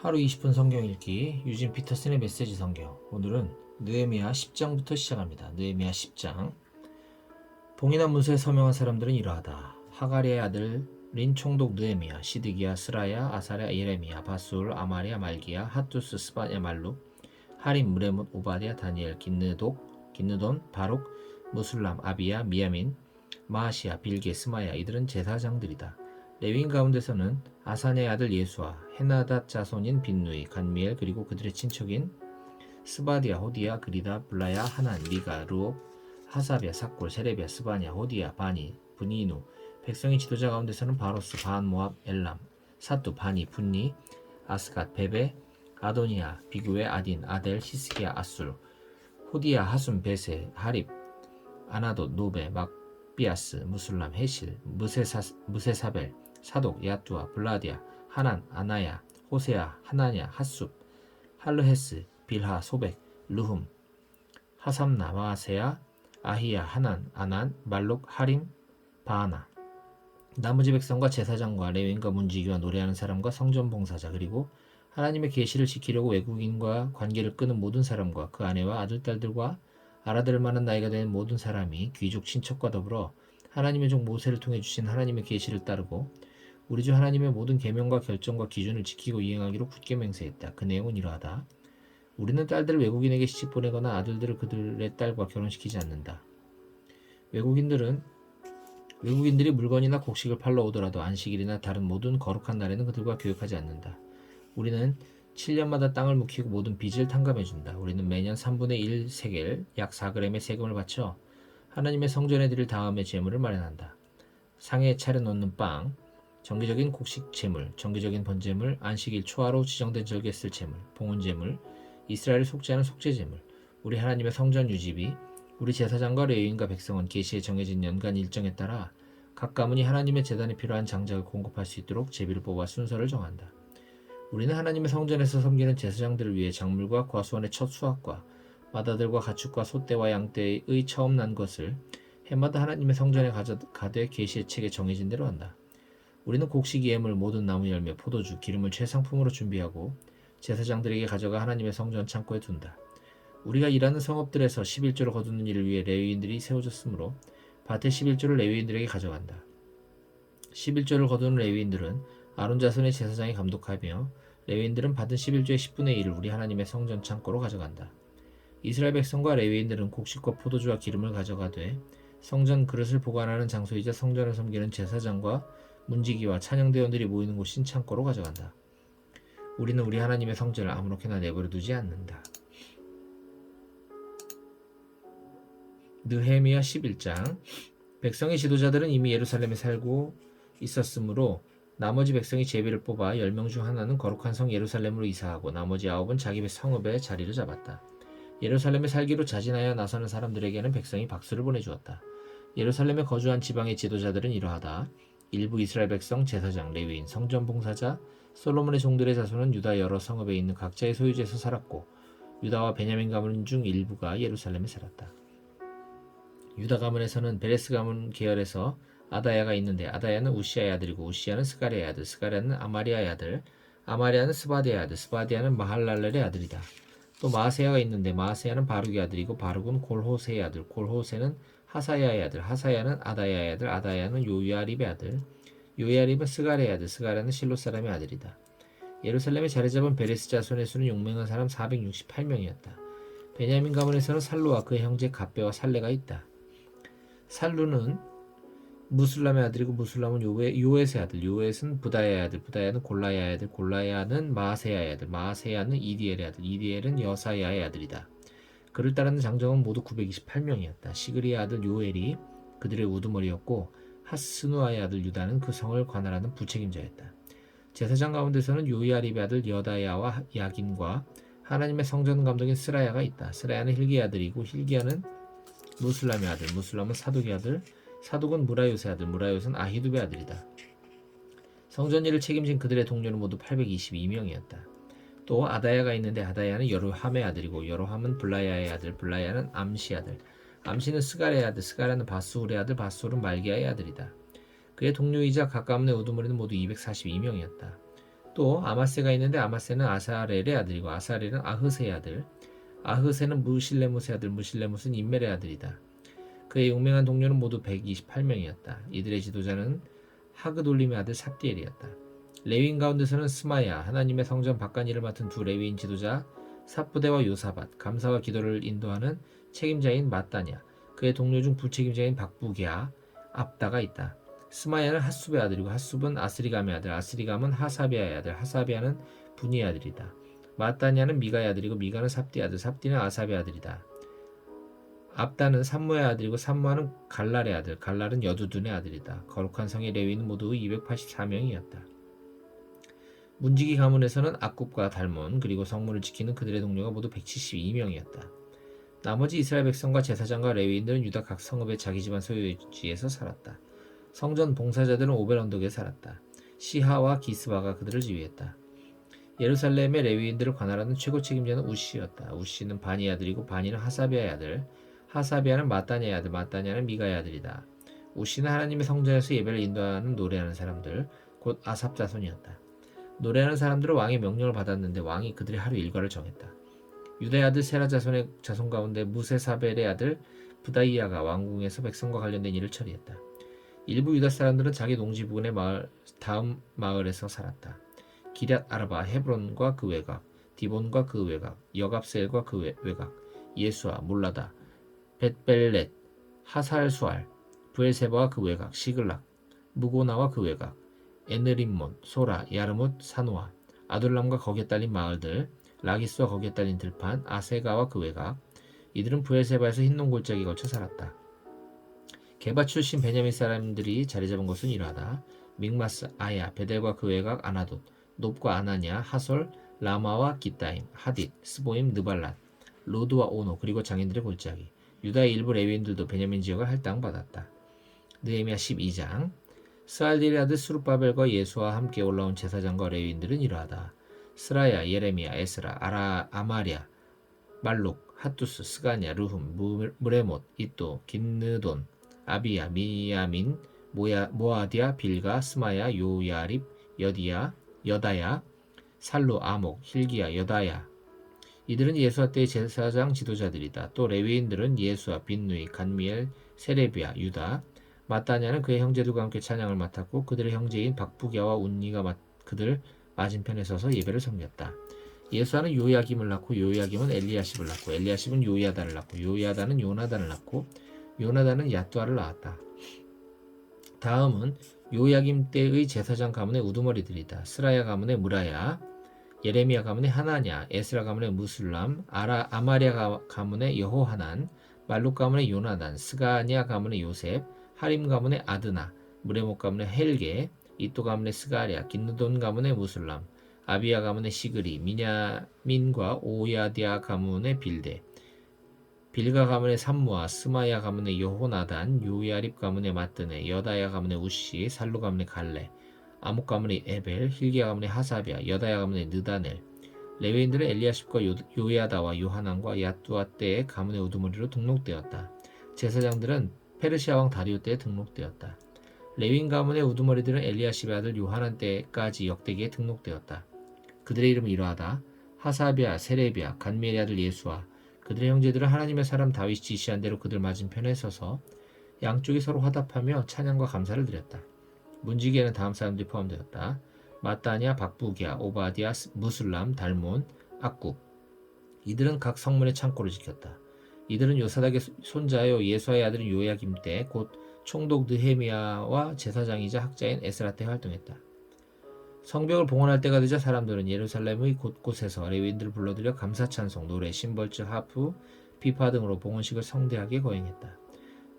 하루 20분 성경 읽기 유진 피터슨의 메시지 성경. 오늘은 느헤미야 10장부터 시작합니다. 느헤미야 10장. 봉인한 문서에 서명한 사람들은 이러하다. 하가리의 아들인 총독 느헤미야, 시드기야, 스라야, 아사랴, 예레미야, 바술, 아마리아, 말기야, 핫두스, 스바냐, 말룩, 하림, 무레못, 오바댜, 다니엘, 긴느돈, 바룩, 무술람, 아비야, 미야민, 마아시야, 빌게, 스마야. 이들은 제사장들이다. 레위인 가운데서는 아사냐의 아들 예수와 헤나닷 자손인 빈누이, 간미엘, 그리고 그들의 친척인 스바디아, 호디야, 그리다, 블라야, 하난, 미가, 루옥, 하사비아, 삭골, 세레비아, 스바냐, 호디야, 바니, 브니누. 백성의 지도자 가운데서는 바로스, 바한, 모압, 엘람, 사뚜, 바니, 분니, 아스갓, 베베, 아도니아, 비구에, 아딘, 아델, 시스기야, 아술, 호디야, 하순, 베세, 하립, 아나돗, 노베, 막비아스, 무술람, 헤실, 무세사벨, 사독, 야뚜아, 블라디아, 하난, 아나야, 호세아, 하나냐, 핫숲, 할르헤스, 빌하, 소백, 르훔, 하삼나, 마아세야, 아히야, 하난, 아난, 말록, 하림, 바하나. 나머지 백성과 제사장과 레위인과 문지기와 노래하는 사람과 성전 봉사자, 그리고 하나님의 계시를 지키려고 외국인과 관계를 끄는 모든 사람과 그 아내와 아들, 딸들과 알아들을 만한 나이가 된 모든 사람이 귀족 친척과 더불어 하나님의 종 모세를 통해 주신 하나님의 계시를 따르고 우리 주 하나님의 모든 계명과 결정과 기준을 지키고 이행하기로 굳게 맹세했다. 그 내용은 이러하다. 우리는 딸들을 외국인에게 시집 보내거나 아들들을 그들의 딸과 결혼시키지 않는다. 외국인들이 물건이나 곡식을 팔러 오더라도 안식일이나 다른 모든 거룩한 날에는 그들과 교역하지 않는다. 우리는 7년마다 땅을 묵히고 모든 빚을 탕감해준다. 우리는 매년 3분의 1 세겔, 약 4g의 세금을 바쳐 하나님의 성전에 드릴 다음의 제물을 마련한다. 상에 차려놓는 빵, 정기적인 곡식 제물, 정기적인 번제물, 안식일 초하로 지정된 절기에 쓸 제물, 봉헌 제물, 이스라엘을 속죄하는 속죄 제물, 우리 하나님의 성전 유지비, 우리 제사장과 레위인과 백성은 계시에 정해진 연간 일정에 따라 각 가문이 하나님의 제단에 필요한 장작을 공급할 수 있도록 제비를 뽑아 순서를 정한다. 우리는 하나님의 성전에서 섬기는 제사장들을 위해 작물과 과수원의 첫 수확과 마다들과 가축과 소떼와 양떼의 처음 난 것을 해마다 하나님의 성전에 가되 계시의 책에 정해진 대로 한다. 우리는 곡식 예물, 모든 나무 열매, 포도주, 기름을 최상품으로 준비하고 제사장들에게 가져가 하나님의 성전 창고에 둔다. 우리가 일하는 성읍들에서 11조를 거두는 일을 위해 레위인들이 세워졌으므로 밭의 11조를 레위인들에게 가져간다. 11조를 거두는 레위인들은 아론 자손의 제사장이 감독하며 레위인들은 받은 11조의 10분의 1을 우리 하나님의 성전 창고로 가져간다. 이스라엘 백성과 레위인들은 곡식과 포도주와 기름을 가져가되 성전 그릇을 보관하는 장소이자 성전을 섬기는 제사장과 문지기와 찬양대원들이 모이는 곳인 창고로 가져간다. 우리는 우리 하나님의 성전을 아무렇게나 내버려 두지 않는다. 느헤미야 11장. 백성의 지도자들은 이미 예루살렘에 살고 있었으므로 나머지 백성이 제비를 뽑아 10명 중 하나는 거룩한 성 예루살렘으로 이사하고 나머지 9은 자기 성읍에 자리를 잡았다. 예루살렘에 살기로 자진하여 나서는 사람들에게는 백성이 박수를 보내주었다. 예루살렘에 거주한 지방의 지도자들은 이러하다. 일부 이스라엘 백성, 제사장, 레위인, 성전 봉사자, 솔로몬의 종들의 자손은 유다 여러 성읍에 있는 각자의 소유지에서 살았고 유다와 베냐민 가문 중 일부가 예루살렘에 살았다. 유다 가문에서는 베레스 가문 계열에서 아다야가 있는데 아다야는 우시아의 아들이고 우시아는 스가랴의 아들, 스가랴는 아마리아의 아들, 아마리아는 스바디아의 아들, 스바디아는 마할랄렐의 아들이다. 또 마아세야가 있는데 마아세야는 바룩의 아들이고 바룩은 골호세의 아들, 골호세는 하사야의 아들, 하사야는 아다야의 아들, 아다야는 요야립의 아들, 요야립은 스가랴의 아들, 스가랴는 실로 사람의 아들이다. 예루살렘에 자리 잡은 베레스 자손의 수는 용맹한 사람 468명이었다. 베냐민 가문에서는 살루와 그의 형제 갑배와 살레가 있다. 살루는 무술람의 아들이고 무술람은 요엣의 아들, 요엣은 부다야의 아들, 부다야는 골라야의 아들, 골라야는 마아세야의 아들, 마아세야는 이디엘의 아들, 이디엘은 여사야의 아들이다. 그를 따르는 장정은 모두 928명이었다. 시그리의 아들 요엘이 그들의 우두머리였고 하스누아의 아들 유다는 그 성을 관할하는 부책임자였다. 제사장 가운데서는 요야립의 아들 여다야와 야긴과 하나님의 성전 감독인 스라야가 있다. 스라야는 힐기의 아들이고 힐기야는 무술람의 아들, 무술람은 사독의 아들, 사독은 무라요스의 아들, 무라요스는 아히두베의 아들이다. 성전 일을 책임진 그들의 동료는 모두 822명이었다. 또 아다야가 있는데 아다야는 여로함의 아들이고 여로함은 블라야의 아들, 블라야는 암시의 아들, 암시는 스가랴의 아들, 스가랴는 바스ուր의 아들, 바스ուր은 말기야의 아들이다. 그의 동료이자 가까움의 우두머리는 모두 242명이었다. 또 아마세가 있는데 아마세는 아사렐의 아들이고 아사렐은 아흐세의 아들, 아흐세는 무실레못의 아들, 무실레못은 임멜의 아들이다. 그의 용맹한 동료는 모두 128명이었다. 이들의 지도자는 하그돌림의 아들 삽디엘이었다. 레위인 가운데서는 스마야, 하나님의 성전 바깥일을 맡은 두 레위인 지도자 삽부대와 요사밧, 감사와 기도를 인도하는 책임자인 마따냐, 그의 동료 중 부책임자인 박부게아, 압다가 있다. 스마야는 핫숲의 아들이고 핫숲은 아스리감의 아들, 아스리감은 하사비아의 아들, 하사비아는 분이의 아들이다. 마따냐는 미가의 아들이고 미가는 삽디의 아들, 삽디는 아삽의 아들이다. 압다는 삼무의 아들이고 삼무는 갈랄의 아들, 갈랄은 여두둔의 아들이다. 거룩한 성의 레위는 모두 284명이었다. 문지기 가문에서는 악굽과 달몬 그리고 성문을 지키는 그들의 동료가 모두 172명이었다. 나머지 이스라엘 백성과 제사장과 레위인들은 유다 각 성읍의 자기 집안 소유지에서 살았다. 성전 봉사자들은 오벨 언덕에 살았다. 시하와 기스바가 그들을 지휘했다. 예루살렘의 레위인들을 관할하는 최고 책임자는 우시였다. 우시는 바니의 아들이고 바니는 하사비아의 아들, 하사비아는 마따냐의 아들, 마따냐는 미가의 아들이다. 우시는 하나님의 성전에서 예배를 인도하는 노래하는 사람들, 곧 아삽 자손이었다. 노래하는 사람들은 왕의 명령을 받았는데 왕이 그들의 하루 일과를 정했다. 유다의 아들 세라 자손의 자손 가운데 무세사벨의 아들 부다이아가 왕궁에서 백성과 관련된 일을 처리했다. 일부 유다 사람들은 자기 농지 부근의 다음 마을에서 살았다. 기럇 아라바, 헤브론과 그 외곽, 디본과 그 외곽, 여갑셀과 그 외곽, 예수아, 몰라다, 벳벨렛, 하살수알, 브엘세바와 그 외곽, 시글락, 무고나와 그 외곽, 에느림몬, 소라, 야르뭇, 사노아, 아둘람과 거기에 딸린 마을들, 라기스와 거기에 딸린 들판, 아세가와 그 외곽. 이들은 브엘세바에서 흰 농골짜기 거쳐 살았다. 게바 출신 베냐민 사람들이 자리 잡은 곳은 이러하다. 믹마스, 아야, 베델과 그 외곽, 아나돗, 놉과 아나냐, 하솔, 라마와 기타임, 하딧, 스보임, 느발랏, 로드와 오노, 그리고 장인들의 골짜기. 유다의 일부 레위인들도 베냐민 지역을 할당받았다. 느헤미야 12장. 스알디엘의 아들 스룹바벨과 예수와 함께 올라온 제사장과 레위인들은 이러하다. 스라야, 예레미야, 에스라, 아마랴, 말룩, 핫두스, 스가냐, 르훔, 무레못, 이또, 긴느돈, 아비야, 미야민, 모아디아, 빌가, 스마야, 요야립, 여다야, 살루, 아목, 힐기야, 여다야. 이들은 예수와 때의 제사장 지도자들이다. 또 레위인들은 예수와 빈누이, 간미엘, 세레비야, 유다, 마따냐는 그의 형제들과 함께 찬양을 맡았고 그들의 형제인 박부갸와 운니가 그들 맞은편에 서서 예배를 섬겼다. 예수아는 요야김을 낳고 요야김은 엘리야십을 낳고 엘리야십은 요야다를 낳고 요야다는 요나단을 낳고 요나단은 야뚜아를 낳았다. 다음은 요야김 때의 제사장 가문의 우두머리들이다. 스라야 가문의 무라야, 예레미야 가문의 하나냐, 에스라 가문의 무술람, 아마랴 가문의 여호하난, 말룩 가문의 요나단, 스가냐 가문의 요셉, 하림 가문의 아드나, 무레못 가문의 헬게, 이또 가문의 스가랴, 긴느돈 가문의 무술람, 아비야 가문의 시그리, 미냐민과 오야디아 가문의 빌데, 빌가 가문의 삼무아, 스마야 가문의 여호나단, 요야립 가문의 마뜨네, 여다야 가문의 우시, 살루 가문의 갈레, 아목 가문의 에벨, 힐기야 가문의 하사비아, 여다야 가문의 느다넬. 레위인들은 엘리야십과 요야다와 요하난과 야뚜아 때의 가문의 우두머리로 등록되었다. 제사장들은 페르시아 왕 다리오 때에 등록되었다. 레위인 가문의 우두머리들은 엘리야십의 아들 요하난 때까지 역대기에 등록되었다. 그들의 이름은 이러하다. 하사비아, 세레비아, 간미엘의 아들 예수아. 그들의 형제들은 하나님의 사람 다윗이 지시한 대로 그들 맞은편에 서서 양쪽이 서로 화답하며 찬양과 감사를 드렸다. 문지기에는 다음 사람들이 포함되었다. 마따냐, 박부기야, 오바디아, 무술람, 달몬, 악굽. 이들은 각 성문의 창고를 지켰다. 이들은 요사닥의 손자요 예수아의 아들인 요야김 때 곧 총독 느헤미야와 제사장이자 학자인 에스라 때 활동했다. 성벽을 봉헌할 때가 되자 사람들은 예루살렘의 곳곳에서 레위인들을 불러들여 감사찬송, 노래, 심벌주, 하프, 비파 등으로 봉헌식을 성대하게 거행했다.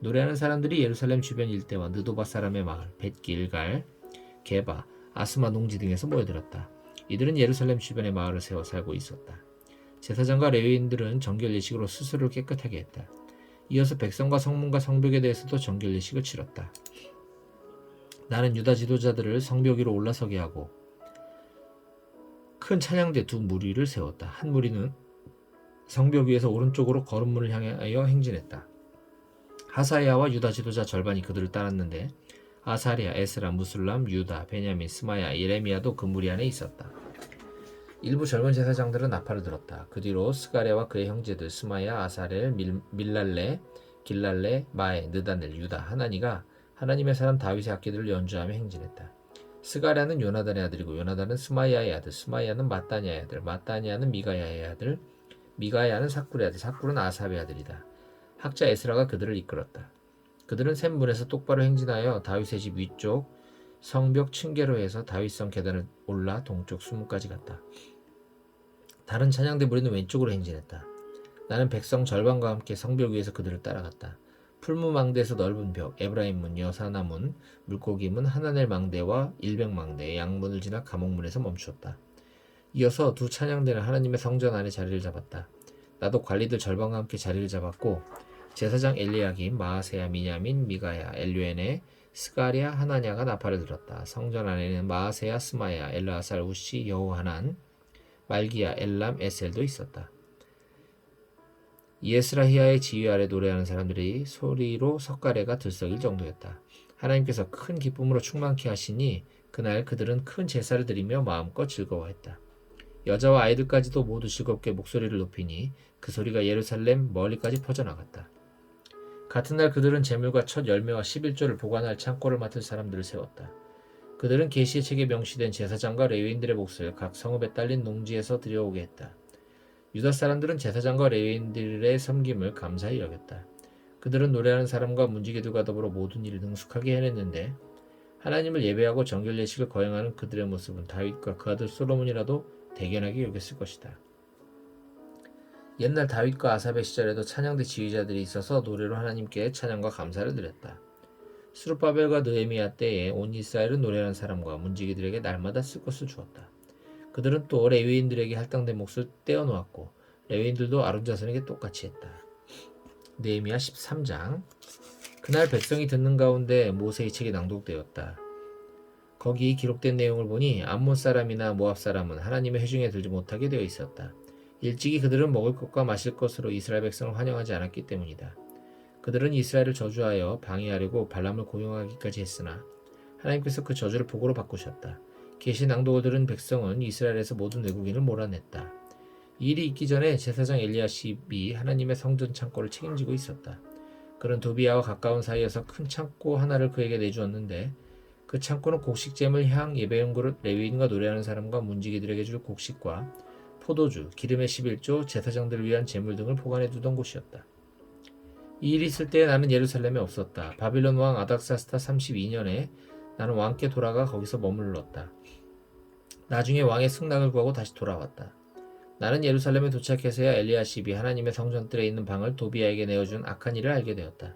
노래하는 사람들이 예루살렘 주변 일대와 느도바 사람의 마을, 벳길갈, 게바, 아스마 농지 등에서 모여들었다. 이들은 예루살렘 주변에 마을을 세워 살고 있었다. 제사장과 레위인들은 정결 예식으로 스스로를 깨끗하게 했다. 이어서 백성과 성문과 성벽에 대해서도 정결 예식을 치렀다. 나는 유다 지도자들을 성벽 위로 올라서게 하고 큰 찬양대 두 무리를 세웠다. 한 무리는 성벽 위에서 오른쪽으로 거름문을 향하여 행진했다. 하사야와 유다 지도자 절반이 그들을 따랐는데 아사랴, 에스라, 무술람, 유다, 베냐민, 스마야, 예레미야도 그 무리 안에 있었다. 일부 젊은 제사장들은 나팔을 들었다. 그 뒤로 스가랴와 그의 형제들 스마야, 아사렐, 밀랄레, 길랄레, 마에, 느다넬, 유다, 하나니가 하나님의 사람 다윗의 악기들을 연주하며 행진했다. 스가랴는 요나단의 아들이고 요나단은 스마야의 아들, 스마야는 마따냐의 아들, 마따냐는 미가야의 아들, 미가야는 삭굴의 아들, 삭굴은 아삽의 아들이다. 학자 에스라가 그들을 이끌었다. 그들은 샘 문에서 똑바로 행진하여 다윗의 집 위쪽 성벽 층계로 해서 다윗성 계단을 올라 동쪽 수문까지 갔다. 다른 찬양대 무리는 왼쪽으로 행진했다. 나는 백성 절반과 함께 성벽 위에서 그들을 따라갔다. 풀무망대에서 넓은 벽, 에브라임문, 여사나문, 물고기문, 하나넬 망대와 일백망대, 양문을 지나 감옥문에서 멈추었다. 이어서 두 찬양대는 하나님의 성전 안에 자리를 잡았다. 나도 관리들 절반과 함께 자리를 잡았고 제사장 엘리야김, 마아세야, 미냐민, 미가야, 엘류에네, 스가랴, 하나냐가 나팔을 들었다. 성전 안에는 마아세야, 스마야, 엘르아살, 우시, 여호하난, 말기야, 엘람, 에셀도 있었다. 예스라히야의 지휘 아래 노래하는 사람들이 소리로 석가래가 들썩일 정도였다. 하나님께서 큰 기쁨으로 충만케 하시니 그날 그들은 큰 제사를 드리며 마음껏 즐거워했다. 여자와 아이들까지도 모두 즐겁게 목소리를 높이니 그 소리가 예루살렘 멀리까지 퍼져나갔다. 같은 날 그들은 제물과 첫 열매와 11조를 보관할 창고를 맡을 사람들을 세웠다. 그들은 계시의 책에 명시된 제사장과 레위인들의 몫을 각 성읍에 딸린 농지에서 들여오게 했다. 유다 사람들은 제사장과 레위인들의 섬김을 감사히 여겼다. 그들은 노래하는 사람과 문지기들과 더불어 모든 일을 능숙하게 해냈는데 하나님을 예배하고 정결 예식을 거행하는 그들의 모습은 다윗과 그 아들 솔로몬이라도 대견하게 여겼을 것이다. 옛날 다윗과 아삽의 시절에도 찬양대 지휘자들이 있어서 노래로 하나님께 찬양과 감사를 드렸다. 스룹바벨과 느헤미야 때에 온 이스라엘은 노래하는 사람과 문지기들에게 날마다 쓸 것을 주었다. 그들은 또 레위인들에게 할당된 몫을 떼어놓았고 레위인들도 아론 자손에게 똑같이 했다. 느헤미야 13장. 그날 백성이 듣는 가운데 모세의 책이 낭독되었다. 거기 기록된 내용을 보니 암몬 사람이나 모압 사람은 하나님의 회중에 들지 못하게 되어 있었다. 일찍이 그들은 먹을 것과 마실 것으로 이스라엘 백성을 환영하지 않았기 때문이다. 그들은 이스라엘을 저주하여 방해하려고 발람을 고용하기까지 했으나 하나님께서 그 저주를 복으로 바꾸셨다. 계시 낭독을 들은 백성은 이스라엘에서 모든 외국인을 몰아냈다. 이 일이 있기 전에 제사장 엘리야십이 하나님의 성전 창고를 책임지고 있었다. 그는 도비야와 가까운 사이에서 큰 창고 하나를 그에게 내주었는데 그 창고는 곡식제물, 향, 예배용 그릇, 레위인과 노래하는 사람과 문지기들에게 줄 곡식과 포도주, 기름의 11조, 제사장들을 위한 제물 등을 보관해 두던 곳이었다. 이 일이 있을 때에 나는 예루살렘에 없었다. 바빌론 왕 아닥사스다 32년에 나는 왕께 돌아가 거기서 머물렀다. 나중에 왕의 승낙을 구하고 다시 돌아왔다. 나는 예루살렘에 도착해서야 엘리야십이 하나님의 성전뜰에 있는 방을 도비야에게 내어준 악한 일을 알게 되었다.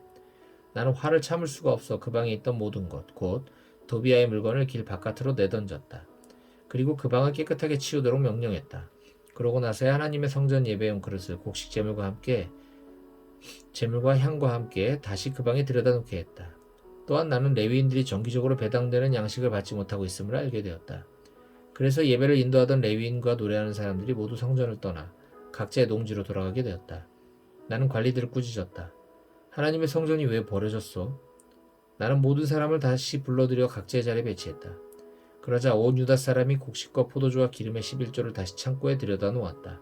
나는 화를 참을 수가 없어 그 방에 있던 모든 것, 곧 도비야의 물건을 길 바깥으로 내던졌다. 그리고 그 방을 깨끗하게 치우도록 명령했다. 그러고 나서야 하나님의 성전 예배용 그릇을 곡식 제물과 향과 함께 다시 그 방에 들여다 놓게 했다. 또한 나는 레위인들이 정기적으로 배당되는 양식을 받지 못하고 있음을 알게 되었다. 그래서 예배를 인도하던 레위인과 노래하는 사람들이 모두 성전을 떠나 각자의 농지로 돌아가게 되었다. 나는 관리들을 꾸짖었다. 하나님의 성전이 왜 버려졌소? 나는 모든 사람을 다시 불러들여 각자의 자리에 배치했다. 그러자 온 유다 사람이 곡식과 포도주와 기름의 11조를 다시 창고에 들여다 놓았다.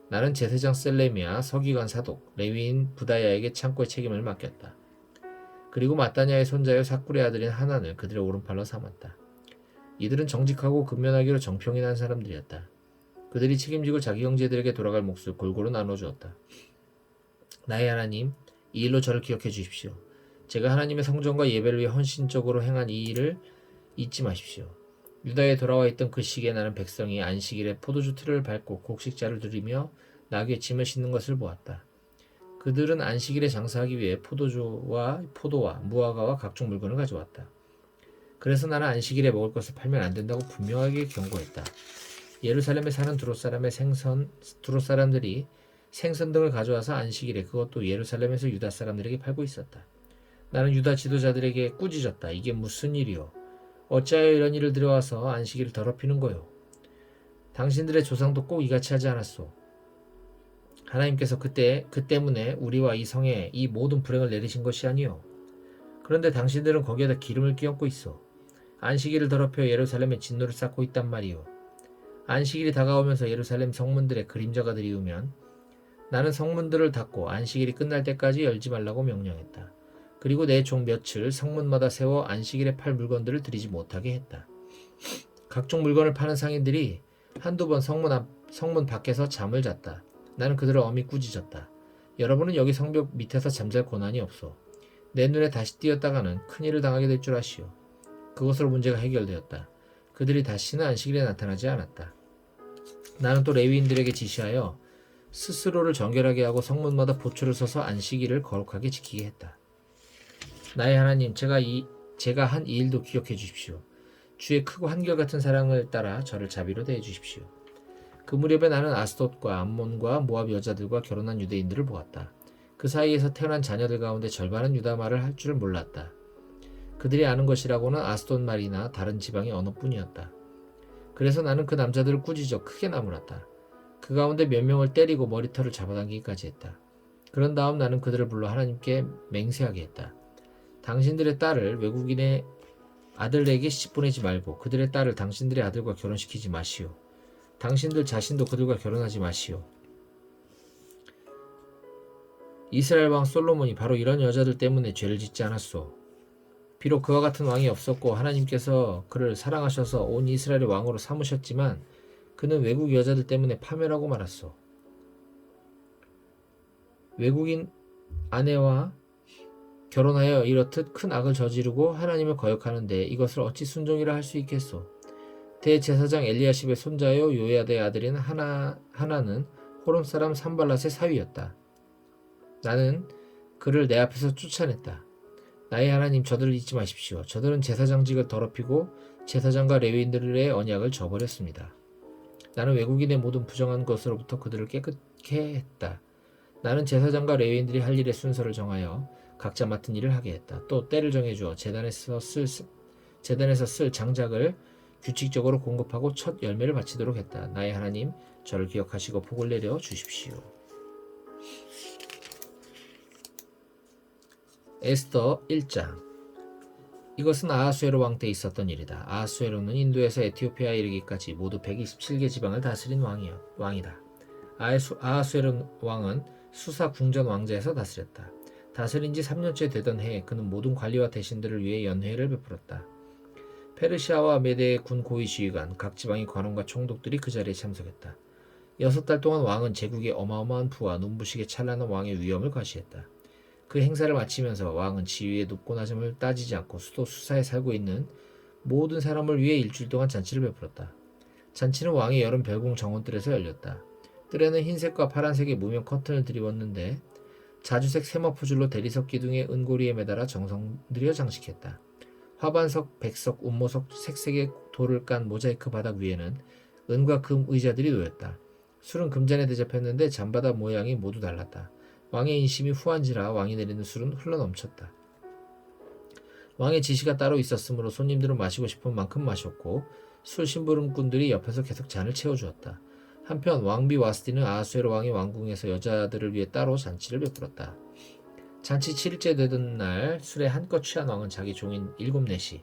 나는 제사장 셀레미야, 서기관 사독, 레위인 부다야에게 창고의 책임을 맡겼다. 그리고 마따냐의 손자여 삭굴의 아들인 하난을 그들의 오른팔로 삼았다. 이들은 정직하고 근면하기로 정평이 난 사람들이었다. 그들이 책임지고 자기 형제들에게 돌아갈 몫을 골고루 나눠주었다. 나의 하나님, 이 일로 저를 기억해 주십시오. 제가 하나님의 성전과 예배를 위해 헌신적으로 행한 이 일을 잊지 마십시오. 유다에 돌아와 있던 그 시기에 나는 백성이 안식일에 포도주 틀을 밟고 곡식자를 들이며 나귀의 짐을 싣는 것을 보았다. 그들은 안식일에 장사하기 위해 포도와 무화과와 각종 물건을 가져왔다. 그래서 나는 안식일에 먹을 것을 팔면 안 된다고 분명하게 경고했다. 예루살렘에 사는 두롯 사람들이 생선 등을 가져와서 안식일에 그것도 예루살렘에서 유다 사람들에게 팔고 있었다. 나는 유다 지도자들에게 꾸짖었다. 이게 무슨 일이요? 어찌하여 이런 일을 들여와서 안식일을 더럽히는 거요? 당신들의 조상도 꼭 이같이 하지 않았소? 하나님께서 그 때문에 우리와 이 성에 이 모든 불행을 내리신 것이 아니요. 그런데 당신들은 거기에다 기름을 끼얹고 있어. 안식일을 더럽혀 예루살렘에 진노를 쌓고 있단 말이오. 안식일이 다가오면서 예루살렘 성문들의 그림자가 드리우면 나는 성문들을 닫고 안식일이 끝날 때까지 열지 말라고 명령했다. 그리고 내 종 며칠 성문마다 세워 안식일에 팔 물건들을 들이지 못하게 했다. 각종 물건을 파는 상인들이 한두 번 성문 밖에서 잠을 잤다. 나는 그들을 엄히 꾸짖었다. 여러분은 여기 성벽 밑에서 잠잘 고난이 없어. 내 눈에 다시 띄었다가는 큰일을 당하게 될 줄 아시오. 그것으로 문제가 해결되었다. 그들이 다시는 안식일에 나타나지 않았다. 나는 또 레위인들에게 지시하여 스스로를 정결하게 하고 성문마다 보초를 서서 안식일을 거룩하게 지키게 했다. 나의 하나님, 제가 한 이 일도 기억해 주십시오. 주의 크고 한결같은 사랑을 따라 저를 자비로 대해 주십시오. 그 무렵에 나는 아스돗과 암몬과 모압 여자들과 결혼한 유대인들을 보았다. 그 사이에서 태어난 자녀들 가운데 절반은 유다 말을 할 줄을 몰랐다. 그들이 아는 것이라고는 아스돗 말이나 다른 지방의 언어뿐이었다. 그래서 나는 그 남자들을 꾸짖어 크게 나무랐다. 그 가운데 몇 명을 때리고 머리털을 잡아당기기까지 했다. 그런 다음 나는 그들을 불러 하나님께 맹세하게 했다. 당신들의 딸을 외국인의 아들에게 시집보내지 말고 그들의 딸을 당신들의 아들과 결혼시키지 마시오. 당신들 자신도 그들과 결혼하지 마시오. 이스라엘 왕 솔로몬이 바로 이런 여자들 때문에 죄를 짓지 않았소. 비록 그와 같은 왕이 없었고 하나님께서 그를 사랑하셔서 온 이스라엘의 왕으로 삼으셨지만 그는 외국 여자들 때문에 파멸하고 말았소. 외국인 아내와 결혼하여 이렇듯 큰 악을 저지르고 하나님을 거역하는데 이것을 어찌 순종이라 할 수 있겠소. 대제사장 엘리야십의 손자요 요야다의 아들인 하나는 호름 사람 산발랏의 사위였다. 나는 그를 내 앞에서 쫓아냈다. 나의 하나님, 저들을 잊지 마십시오. 저들은 제사장직을 더럽히고 제사장과 레위인들의 언약을 저버렸습니다. 나는 외국인의 모든 부정한 것으로부터 그들을 깨끗게 했다. 나는 제사장과 레위인들이 할 일의 순서를 정하여 각자 맡은 일을 하게 했다. 또 때를 정해주어 재단에서 쓸 장작을 규칙적으로 공급하고 첫 열매를 바치도록 했다. 나의 하나님, 저를 기억하시고 복을 내려 주십시오. 에스더 1장. 이것은 아하수에로 왕 때 있었던 일이다. 아하수에로는 인도에서 에티오피아에 이르기까지 모두 127개 지방을 다스린 왕이다. 아하수에로 왕은 수사 궁전 왕자에서 다스렸다. 다스린 지 3년째 되던 해에 그는 모든 관리와 대신들을 위해 연회를 베풀었다. 페르시아와 메대의 군 고위 지휘관, 각 지방의 관원과 총독들이 그 자리에 참석했다. 6달 동안 왕은 제국의 어마어마한 부와 눈부시게 찬란한 왕의 위엄을 과시했다. 그 행사를 마치면서 왕은 지위의 높고 낮음을 따지지 않고 수도 수사에 살고 있는 모든 사람을 위해 일주일 동안 잔치를 베풀었다. 잔치는 왕의 여름 별궁 정원뜰에서 열렸다. 뜰에는 흰색과 파란색의 무명 커튼을 드리웠는데 자주색 세마포줄로 대리석 기둥의 은고리에 매달아 정성 들여 장식했다. 화반석, 백석, 운모석, 색색의 돌을 깐 모자이크 바닥 위에는 은과 금 의자들이 놓였다. 술은 금잔에 대접했는데 잠바다 모양이 모두 달랐다. 왕의 인심이 후한지라 왕이 내리는 술은 흘러넘쳤다. 왕의 지시가 따로 있었으므로 손님들은 마시고 싶은 만큼 마셨고 술 심부름꾼들이 옆에서 계속 잔을 채워주었다. 한편 왕비 와스디는 아하수에로 왕의 왕궁에서 여자들을 위해 따로 잔치를 베풀었다. 잔치 7일째 되던 날 술에 한껏 취한 왕은 자기 종인 7-4시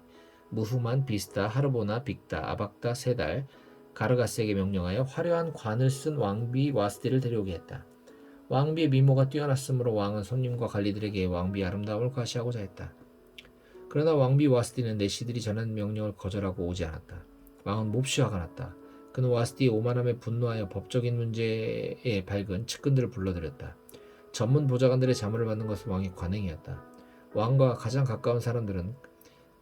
무후만, 비스다, 하르보나, 빅다, 아박다, 세달, 가르가스에게 명령하여 화려한 관을 쓴 왕비 와스디를 데려오게 했다. 왕비의 미모가 뛰어났으므로 왕은 손님과 관리들에게 왕비의 아름다움을 과시하고자 했다. 그러나 왕비 와스디는 내시들이 전한 명령을 거절하고 오지 않았다. 왕은 몹시 화가 났다. 그는 와스디의 오만함에 분노하여 법적인 문제에 밝은 측근들을 불러들였다. 전문 보좌관들의 자문을 받는 것은 왕의 관행이었다. 왕과 가장 가까운 사람들은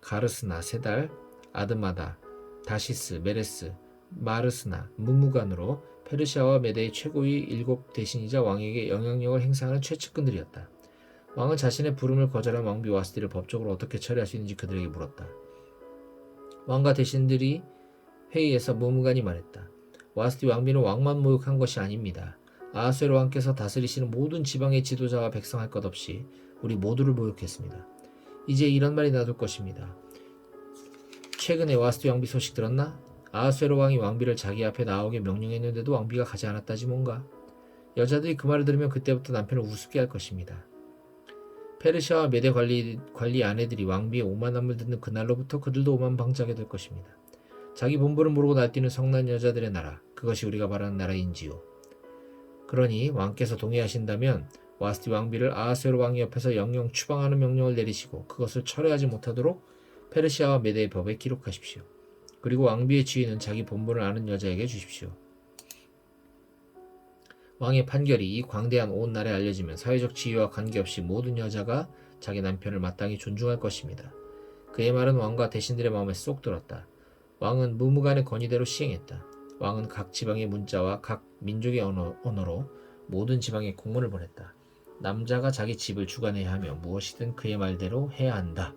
가르스나, 세달, 아드마다, 다시스, 메레스, 마르스나, 무무간으로 페르시아와 메대의 최고위 7 대신이자 왕에게 영향력을 행사하는 최측근들이었다. 왕은 자신의 부름을 거절한 왕비 와스디를 법적으로 어떻게 처리할 수 있는지 그들에게 물었다. 왕과 대신들이 회의에서 무무간이 말했다. 와스디 왕비는 왕만 모욕한 것이 아닙니다. 아하수에로 왕께서 다스리시는 모든 지방의 지도자와 백성 할 것 없이 우리 모두를 모욕했습니다. 이제 이런 말이 나돌 것입니다. 최근에 와스디 왕비 소식 들었나? 아하수에로 왕이 왕비를 자기 앞에 나오게 명령했는데도 왕비가 가지 않았다지 뭔가. 여자들이 그 말을 들으면 그때부터 남편을 우습게 할 것입니다. 페르시아와 메대 관리 아내들이 왕비의 오만함을 듣는 그날로부터 그들도 오만방자하게 될 것입니다. 자기 본분을 모르고 날뛰는 성난 여자들의 나라, 그것이 우리가 바라는 나라인지요. 그러니 왕께서 동의하신다면 와스티 왕비를 아하스웨로 왕이 옆에서 영영 추방하는 명령을 내리시고 그것을 철회하지 못하도록 페르시아와 메대의 법에 기록하십시오. 그리고 왕비의 지위는 자기 본분을 아는 여자에게 주십시오. 왕의 판결이 이 광대한 온 나라에 알려지면 사회적 지위와 관계없이 모든 여자가 자기 남편을 마땅히 존중할 것입니다. 그의 말은 왕과 대신들의 마음에 쏙 들었다. 왕은 무무간의 건의대로 시행했다. 왕은 각 지방의 문자와 각 민족의 언어로 모든 지방에 공문을 보냈다. 남자가 자기 집을 주관해야 하며 무엇이든 그의 말대로 해야 한다.